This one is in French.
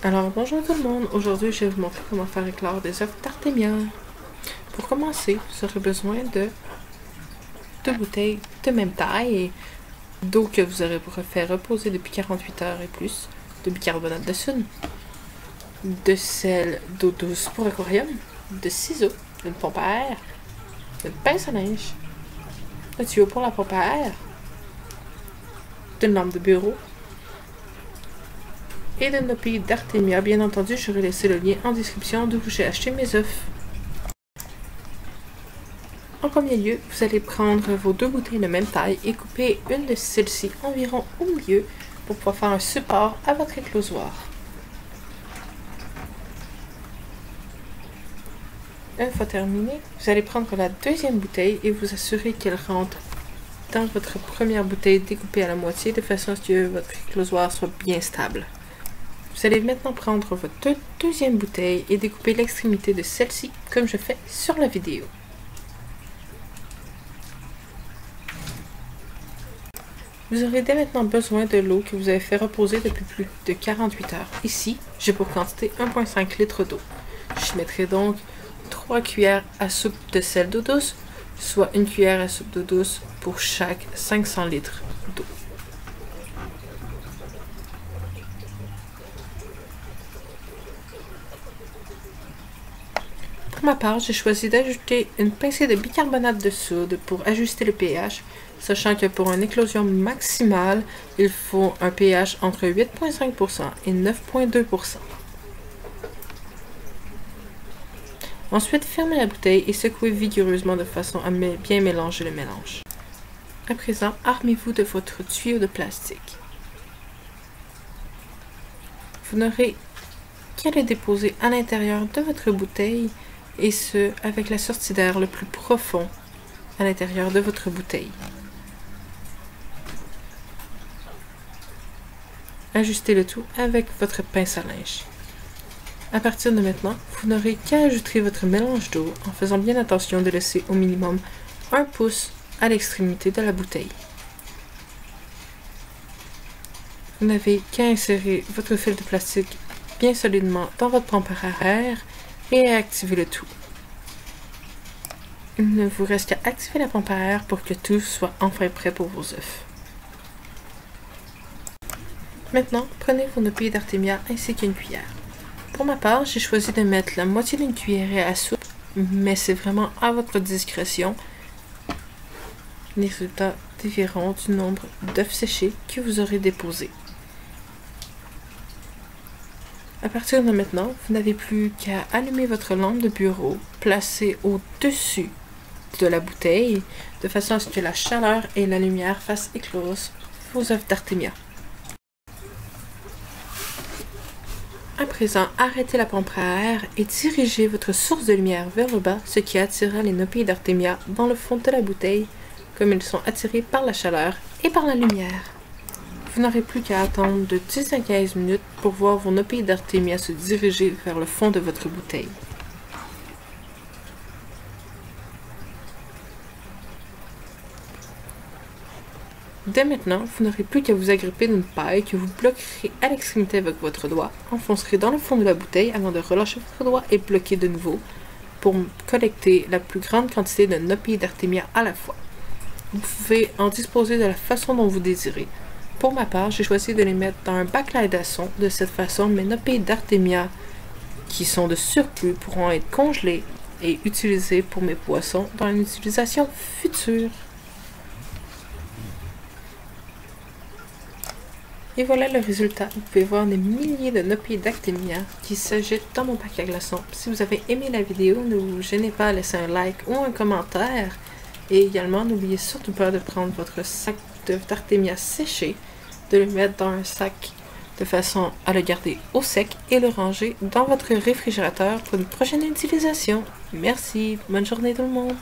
Alors bonjour tout le monde, aujourd'hui je vais vous montrer comment faire éclore des œufs d'Artemia. Pour commencer, vous aurez besoin de 2 bouteilles de même taille et d'eau que vous aurez fait reposer depuis 48 heures et plus, de bicarbonate de soude, de sel d'eau douce pour aquarium, de ciseaux, une pompe à air, une pince à linge, un tuyau pour la pompe à air, d'une lampe de bureau, et de nos pays d'Artemia. Bien entendu, j'aurai laissé le lien en description d'où j'ai acheté mes œufs. En premier lieu, vous allez prendre vos 2 bouteilles de même taille et couper une de celles-ci environ au milieu pour pouvoir faire un support à votre éclosoir. Une fois terminé, vous allez prendre la deuxième bouteille et vous assurer qu'elle rentre dans votre première bouteille découpée à la moitié de façon à ce que votre éclosoir soit bien stable. Vous allez maintenant prendre votre deuxième bouteille et découper l'extrémité de celle-ci comme je fais sur la vidéo. Vous aurez dès maintenant besoin de l'eau que vous avez fait reposer depuis plus de 48 heures. Ici, j'ai pour quantité 1,5 litres d'eau. Je mettrai donc 3 cuillères à soupe de sel d'eau douce, soit 1 cuillère à soupe d'eau douce pour chaque 500 litres d'eau. Pour ma part, j'ai choisi d'ajouter une pincée de bicarbonate de soude pour ajuster le pH, sachant que pour une éclosion maximale, il faut un pH entre 8,5% et 9,2%. Ensuite, fermez la bouteille et secouez vigoureusement de façon à bien mélanger le mélange. À présent, armez-vous de votre tuyau de plastique. Vous n'aurez qu'à le déposer à l'intérieur de votre bouteille, et ce, avec la sortie d'air le plus profond à l'intérieur de votre bouteille. Ajustez le tout avec votre pince à linge. À partir de maintenant, vous n'aurez qu'à ajouter votre mélange d'eau en faisant bien attention de laisser au minimum 1 pouce à l'extrémité de la bouteille. Vous n'avez qu'à insérer votre fil de plastique bien solidement dans votre pompe à air et à activer le tout. Il ne vous reste qu'à activer la pompe à air pour que tout soit enfin prêt pour vos œufs. Maintenant, prenez vos noppiers d'Artemia ainsi qu'une cuillère. Pour ma part, j'ai choisi de mettre la moitié d'une cuillerée à soupe, mais c'est vraiment à votre discrétion. Les résultats différeront du nombre d'œufs séchés que vous aurez déposés. À partir de maintenant, vous n'avez plus qu'à allumer votre lampe de bureau, placée au-dessus de la bouteille, de façon à ce que la chaleur et la lumière fassent éclose vos œufs d'Artemia. À présent, arrêtez la pompe à air et dirigez votre source de lumière vers le bas, ce qui attirera les noppiers d'Artemia dans le fond de la bouteille, comme ils sont attirés par la chaleur et par la lumière. Vous n'aurez plus qu'à attendre de 10 à 15 minutes pour voir vos noppiers d'Artemia se diriger vers le fond de votre bouteille. Dès maintenant, vous n'aurez plus qu'à vous agripper d'une paille que vous bloquerez à l'extrémité avec votre doigt, enfoncerez dans le fond de la bouteille avant de relâcher votre doigt et bloquer de nouveau pour collecter la plus grande quantité de noppiers d'Artemia à la fois. Vous pouvez en disposer de la façon dont vous désirez. Pour ma part, j'ai choisi de les mettre dans un bac d'asson. De cette façon, mes noppiers d'Artemia qui sont de surplus pourront être congelés et utilisés pour mes poissons dans une utilisation future. Et voilà le résultat. Vous pouvez voir des milliers de noppiers d'Artemia qui s'agitent dans mon bac à glaçons. Si vous avez aimé la vidéo, ne vous gênez pas à laisser un like ou un commentaire. Et également, n'oubliez surtout pas de prendre votre sac d'œufs d'Artemia séché, de le mettre dans un sac de façon à le garder au sec et le ranger dans votre réfrigérateur pour une prochaine utilisation. Merci, bonne journée tout le monde!